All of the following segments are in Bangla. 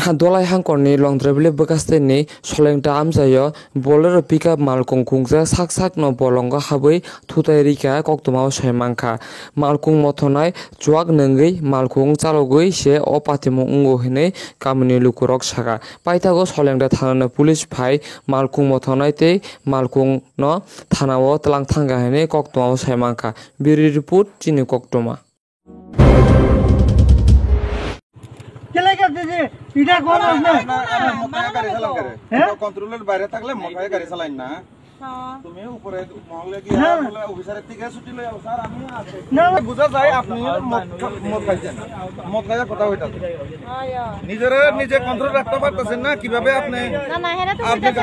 Dolai hangkorni longdrabile bekasteni solengta amjayo bolero pickup malkung kungja sak no bolongo habui thutai rika koktoma saimangkha malkung mothonai chuak nungui malkung chalogui se opatimo ungo hine kamini lukurok saka paitago solengta thanana police phai malkung mothonai tei malkung no thanao tlang thanga hine koktoma saimangkha biri report chini koktoma এটা কোন আছে মোটায় গাড়ি চালান করে এটা কন্ট্রোলের বাইরে থাকলে মোটায় গাড়ি চালান না তুমি উপরে মহলে গিয়ে বলে অফিসারের থেকে ছুটি লই আও স্যার আমি আছে না বুঝা যায় আপনি মদ খাইছেন মদ খাইয়া কথা হইতাছে নিজের নিজে কন্ট্রোল রাখতে পারতেছেন না কিভাবে আপনি না না হেরা তো কইতাছে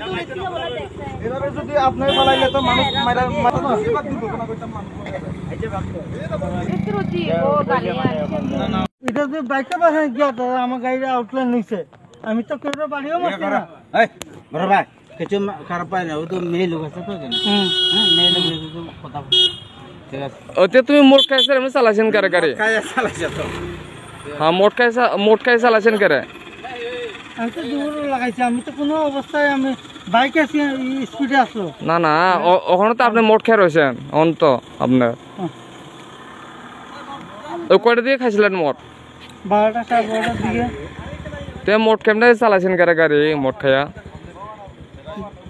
দূরে থেকে বলা দেখছে এভাবে যদি আপনি বলাইলে তো মানুষ মারা মারা সেবা দিব না কইতাম মানুষ ইত্রুজি ও গালি না না এটা যে বাইকটা বাসা গিয়া তো আমার গাড়ির আউটলাইন নিছে আমি তো কেউ বাড়িও মারছি না এই বড় ভাই কিছু খারাপ পাই না ও তো মেয়ে লোক আছে তো জানো হ্যাঁ মেয়ে লোক তো কথা ঠিক আছে ওতে তুমি মোট খাইছে এমনি চালাছেন করে গাড়ি কায়া চালাছে তো হ্যাঁ মোট খাই চালাছেন করে আমি তো দূর লাগাইছি আমি তো কোনো অবস্থায় আমি বাইক আছে স্পিডে আসলো না না ওখানে তো আপনি মোট খাই রয়েছেন অন্ত আপনার ওই কয়টা দিয়ে খাইছিলেন মোট 12টা 12টার দিকে তে মোট কেমনে চালাছেন করে গাড়ি মোট খাইয়া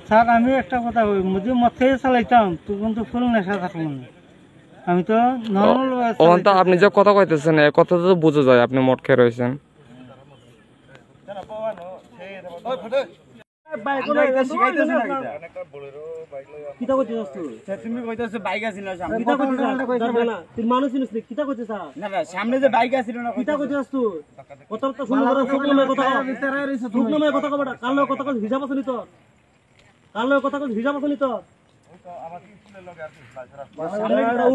স্যার আমি একটা কথা বলি যদি মদ খেয়ে চালাইতাম তখন তো ফুল নেশা থাকলো না আমি তো নর্মাল ওখান তো আপনি যে কথা কইতেছেন এই কথা তো বোঝা যায় আপনি মোট খেয়ে রয়েছেন কিতা করতে যাচ্ছ তুমি কইতাছো বাইক আছিল না সামনে কিতা করতে যাচ্ছ তুই মানুষ চিনিস না কিতা করতে চাস না না সামনে যে বাইক আছিল না কিতা করতে যাচ্ছ কথা তো শুনো করে শুকনো কথা শুকনো কথা কবটা কাল কথা কথা হিসাব আছে নি তো কাল কথা কথা হিসাব আছে নি তো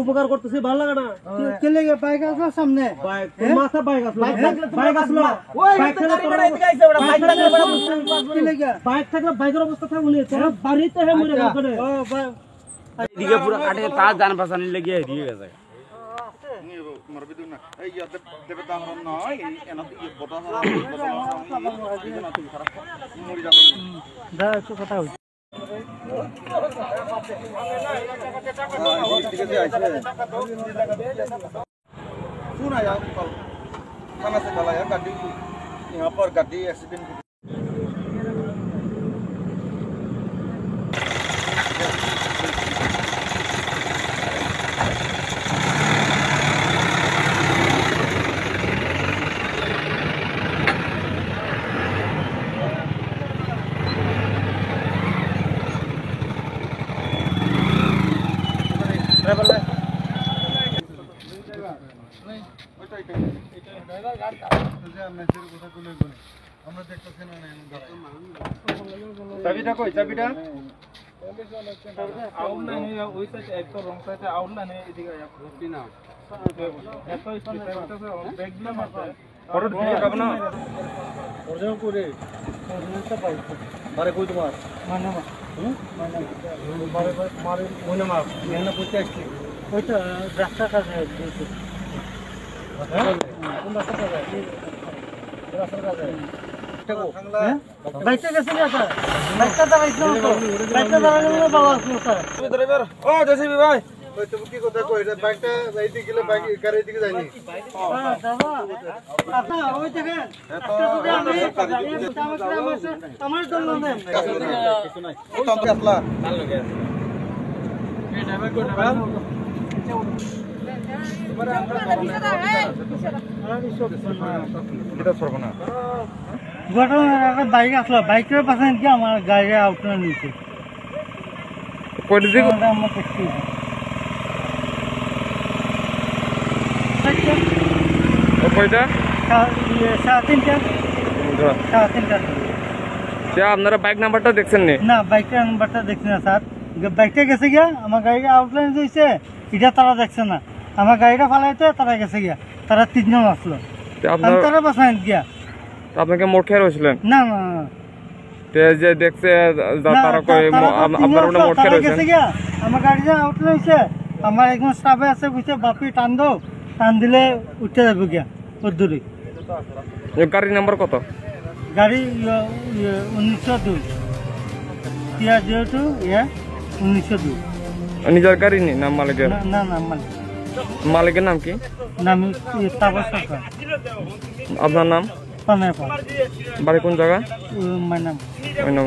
উপকার করতেছি ভালো লাগে না কে লাগে বাইক আছে সামনে বাইক মাথা বাইক আছে বাইক আসলো বাইক থাকলে বাইকের অবস্থা থাকবে না তোরা বাড়িতে হে মরে গেল এদিকে পুরো কাটে তার জান বাঁচানি লেগে এদিকে গেছে মরবি দুনা এই ইয়াতে দেবে তাহরন নয় এনা বটা হারা মরি যাবে দা একটু কথা হই सुन आया कल थाना से कल आया गाड़ी यहाँ पर गाड़ी एक्सीडेंट চাবিটা কই চাবিটা আউট না নেই ওই সাইডে এক তো রং সাইডে আউট না নেই এদিকে আয়া ঘুরতি না এত ইসনে ব্যাগ দিলাম আছে ফটো দিতে পাবো না অর্জন করে অর্জনটা পাই মারে কই তোমার মানে মানে মারে মারে মনে মার মেনা করতে আসছি ওইটা রাস্তা কাছে হ্যাঁ কোন রাস্তা কাছে রাস্তা কাছে বাইকটা গেছে না স্যার বাইকটা দাঁড়াইছিল তো বাইকটা দাঁড়ালে বাবা আসলো স্যার তুমি ড্রাইভার ও জেসিবি ভাই ওই তুমি কি কথা কই এটা বাইকটা এইদিকে গেলে বাইক গাড়ি দিকে যায়নি হ্যাঁ দাদা আপনি ওই দেখেন আমার জন্য নেন কিছু নাই ও তো আসলা কাল লাগে এই ড্রাইভার কো ড্রাইভার ঘটনা বাইক আসলো বাইকের পাশে কি আমার গাড়ি আউটলাইন নিচে আপনারা বাইক নাম্বারটা দেখছেন না বাইকের নাম্বারটা দেখছি না স্যার বাইকটা গেছে গিয়া আমার গাড়িটা আউটলাইন দিয়েছে এটা তারা দেখছে না আমার গাড়িটা ফালাইতে তারা গেছে গিয়া তারা 3 জন আসলো তারা বাসায় গিয়া আপনাকে মোট খেয়ে রয়েছিলেন না না তে যে দেখছে তারা কই আপনারা মোট খেয়ে রয়েছেন আমার গাড়িটা আউটলাইন হইছে আমার একজন স্টাফে আছে বুঝছে বাপি টান দাও টান দিলে উঠে যাবে গিয়া ওর দূরে গাড়ির নাম্বার কত গাড়ি 1902 Kia Rio2 1902 নিজের গাড়ি নেই নাম মালিকের? না না মানে মালিকের নাম কি? নাম তাপস সরকার। আপনার নাম? পানের পর বাড়ি কোন জায়গা? মাই নাম ওই নাম